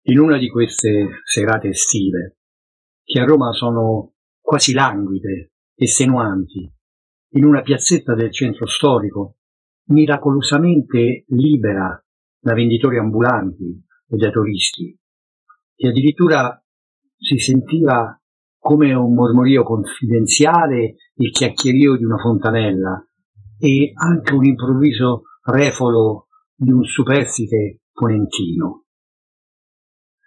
In una di queste serate estive, che a Roma sono quasi languide, estenuanti, in una piazzetta del centro storico, miracolosamente libera da venditori ambulanti e da turisti, e addirittura si sentiva come un mormorio confidenziale il chiacchierio di una fontanella e anche un improvviso refolo di un superstite ponentino.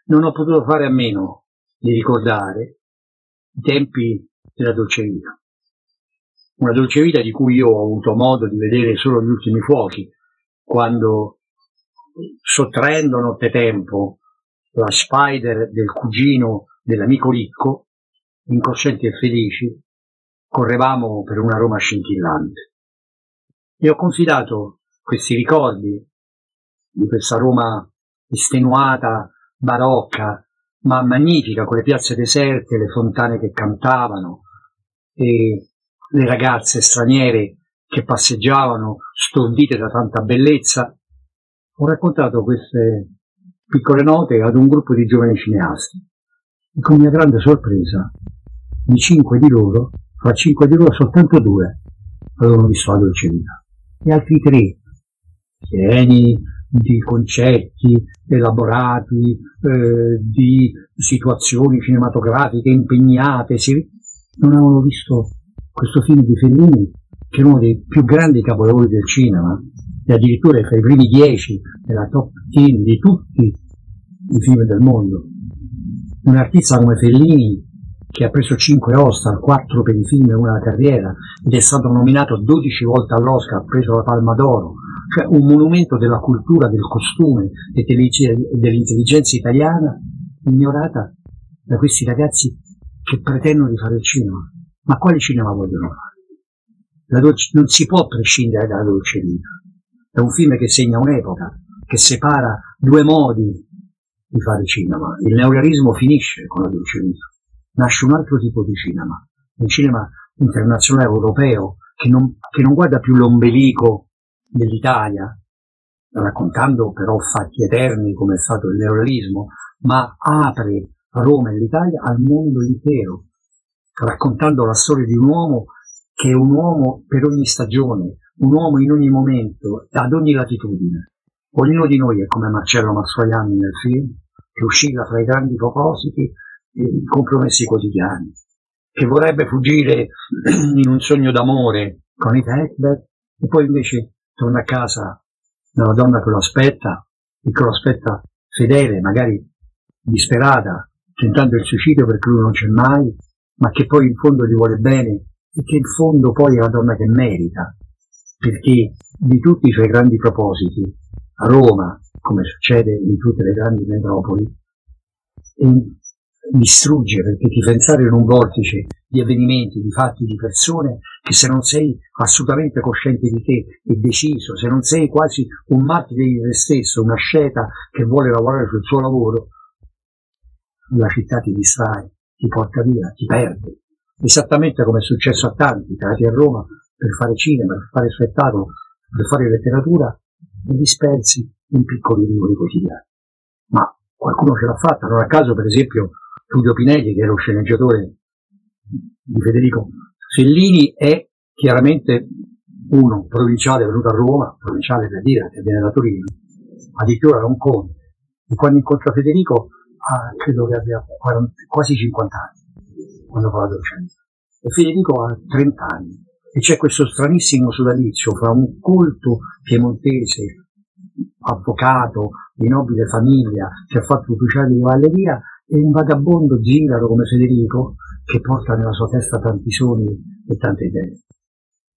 Non ho potuto fare a meno di ricordare i tempi della dolce vita. Una dolce vita di cui io ho avuto modo di vedere solo gli ultimi fuochi, quando, sottraendo nottetempo la Spider del cugino dell'amico ricco, incoscienti e felici, correvamo per una Roma scintillante. E ho confidato questi ricordi di questa Roma estenuata, barocca, ma magnifica, con le piazze deserte, le fontane che cantavano e le ragazze straniere che passeggiavano stordite da tanta bellezza. Ho raccontato queste piccole note ad un gruppo di giovani cineasti e con mia grande sorpresa fra 5 di loro soltanto 2 avevano visto la dolce vita e altri 3 pieni di concetti elaborati, di situazioni cinematografiche impegnate, non avevano visto questo film di Fellini, che è uno dei più grandi capolavori del cinema, e addirittura fra i primi 10 della top 10 di tutti i film del mondo. Un artista come Fellini, che ha preso 5 Oscar, 4 per i film e una alla carriera, ed è stato nominato 12 volte all'Oscar, ha preso la Palma d'Oro, cioè un monumento della cultura, del costume e dell'intelligenza italiana, ignorata da questi ragazzi che pretendono di fare il cinema. Ma quale cinema vogliono fare? Non si può prescindere dalla dolce vita. È un film che segna un'epoca, che separa due modi di fare cinema. Il neorealismo finisce con la dolce vita. Nasce un altro tipo di cinema, un cinema internazionale europeo che non guarda più l'ombelico dell'Italia, raccontando però fatti eterni come è stato il neorealismo, ma apre Roma e l'Italia al mondo intero, raccontando la storia di un uomo che è un uomo per ogni stagione, un uomo in ogni momento, ad ogni latitudine. Ognuno di noi è come Marcello Mastroianni nel film, che oscilla fra i grandi propositi e i compromessi quotidiani, che vorrebbe fuggire in un sogno d'amore con Rita Hepburn e poi invece torna a casa dalla donna che lo aspetta e che lo aspetta fedele, magari disperata, tentando il suicidio perché lui non c'è mai, ma che poi in fondo gli vuole bene e che in fondo poi è la donna che merita, perché di tutti i suoi grandi propositi a Roma, come succede in tutte le grandi metropoli, distrugge, perché ti fa entrare in un vortice di avvenimenti, di fatti, di persone che se non sei assolutamente cosciente di te e deciso, se non sei quasi un martire di te stesso, una asceta che vuole lavorare sul suo lavoro, la città ti distrae, ti porta via, ti perde. Esattamente come è successo a tanti, nati a Roma per fare cinema, per fare spettacolo, per fare letteratura, e dispersi in piccoli rivoli quotidiani. Ma qualcuno ce l'ha fatta, non a caso per esempio Tullio Pinelli, che è lo sceneggiatore di Federico Fellini, è chiaramente uno provinciale venuto a Roma, provinciale per dire che viene da Torino, addirittura da un conte, e quando incontra Federico credo che abbia quasi 50 anni quando fa la docenza, e Federico ha 30 anni, e c'è questo stranissimo sodalizio fra un colto piemontese avvocato di nobile famiglia che ha fatto ufficiale di cavalleria e un vagabondo zingaro come Federico che porta nella sua testa tanti sogni e tante idee,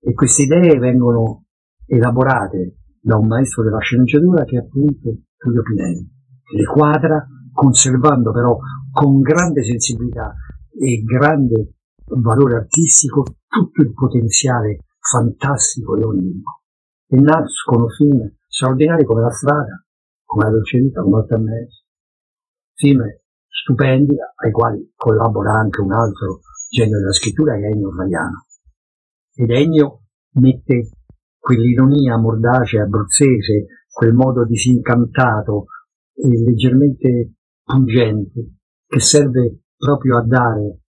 e queste idee vengono elaborate da un maestro della sceneggiatura che è appunto Tullio Pinelli, che le quadra conservando però con grande sensibilità e grande valore artistico tutto il potenziale fantastico e onirico, e nascono film straordinari come La strada, come La dolce vita, come 8 e mezzo, film stupendi ai quali collabora anche un altro genio della scrittura, Ennio Flaiano. Ed Ennio mette quell'ironia mordace abruzzese, quel modo disincantato e leggermente pungente, che serve proprio a dare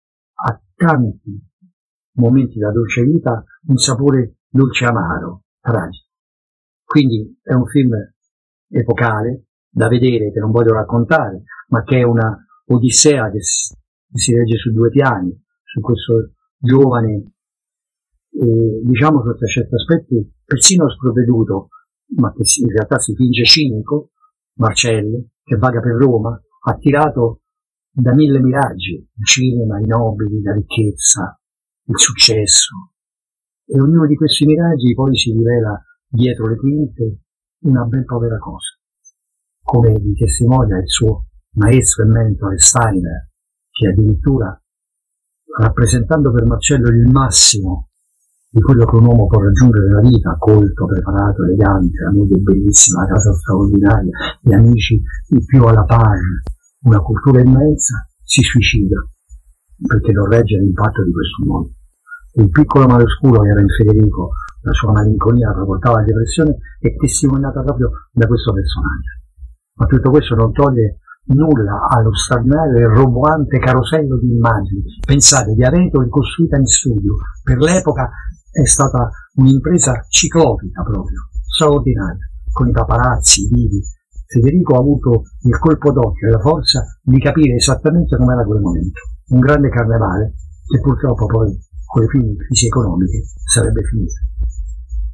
a tanti momenti della dolce vita un sapore dolce amaro, tragico. Quindi è un film epocale da vedere, che non voglio raccontare, ma che è una odissea che si regge su due piani, su questo giovane, diciamo sotto certi aspetti persino sprovveduto, ma che in realtà si finge cinico, Marcello, che vaga per Roma, attirato da mille miraggi, il cinema, i nobili, la ricchezza, il successo, e ognuno di questi miraggi poi si rivela dietro le quinte una ben povera cosa, come vi testimonia il suo maestro e mentore Steiner, che addirittura, rappresentando per Marcello il massimo di quello che un uomo può raggiungere nella vita, colto, preparato, elegante, la moglie bellissima, la casa straordinaria, gli amici il più alla pari, una cultura immensa, si suicida perché non regge l'impatto di questo mondo. Il piccolo male oscuro che era in Federico, la sua malinconia che portava alla depressione, è testimoniata proprio da questo personaggio. Ma tutto questo non toglie nulla allo straordinario e roboante carosello di immagini. Pensate, di Areto ricostruita in studio, per l'epoca è stata un'impresa ciclopica proprio, straordinaria, con i paparazzi, i vivi. Federico ha avuto il colpo d'occhio e la forza di capire esattamente com'era quel momento. Un grande carnevale che purtroppo poi, con le crisi economiche, sarebbe finito.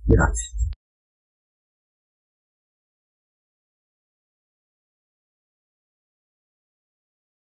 Grazie.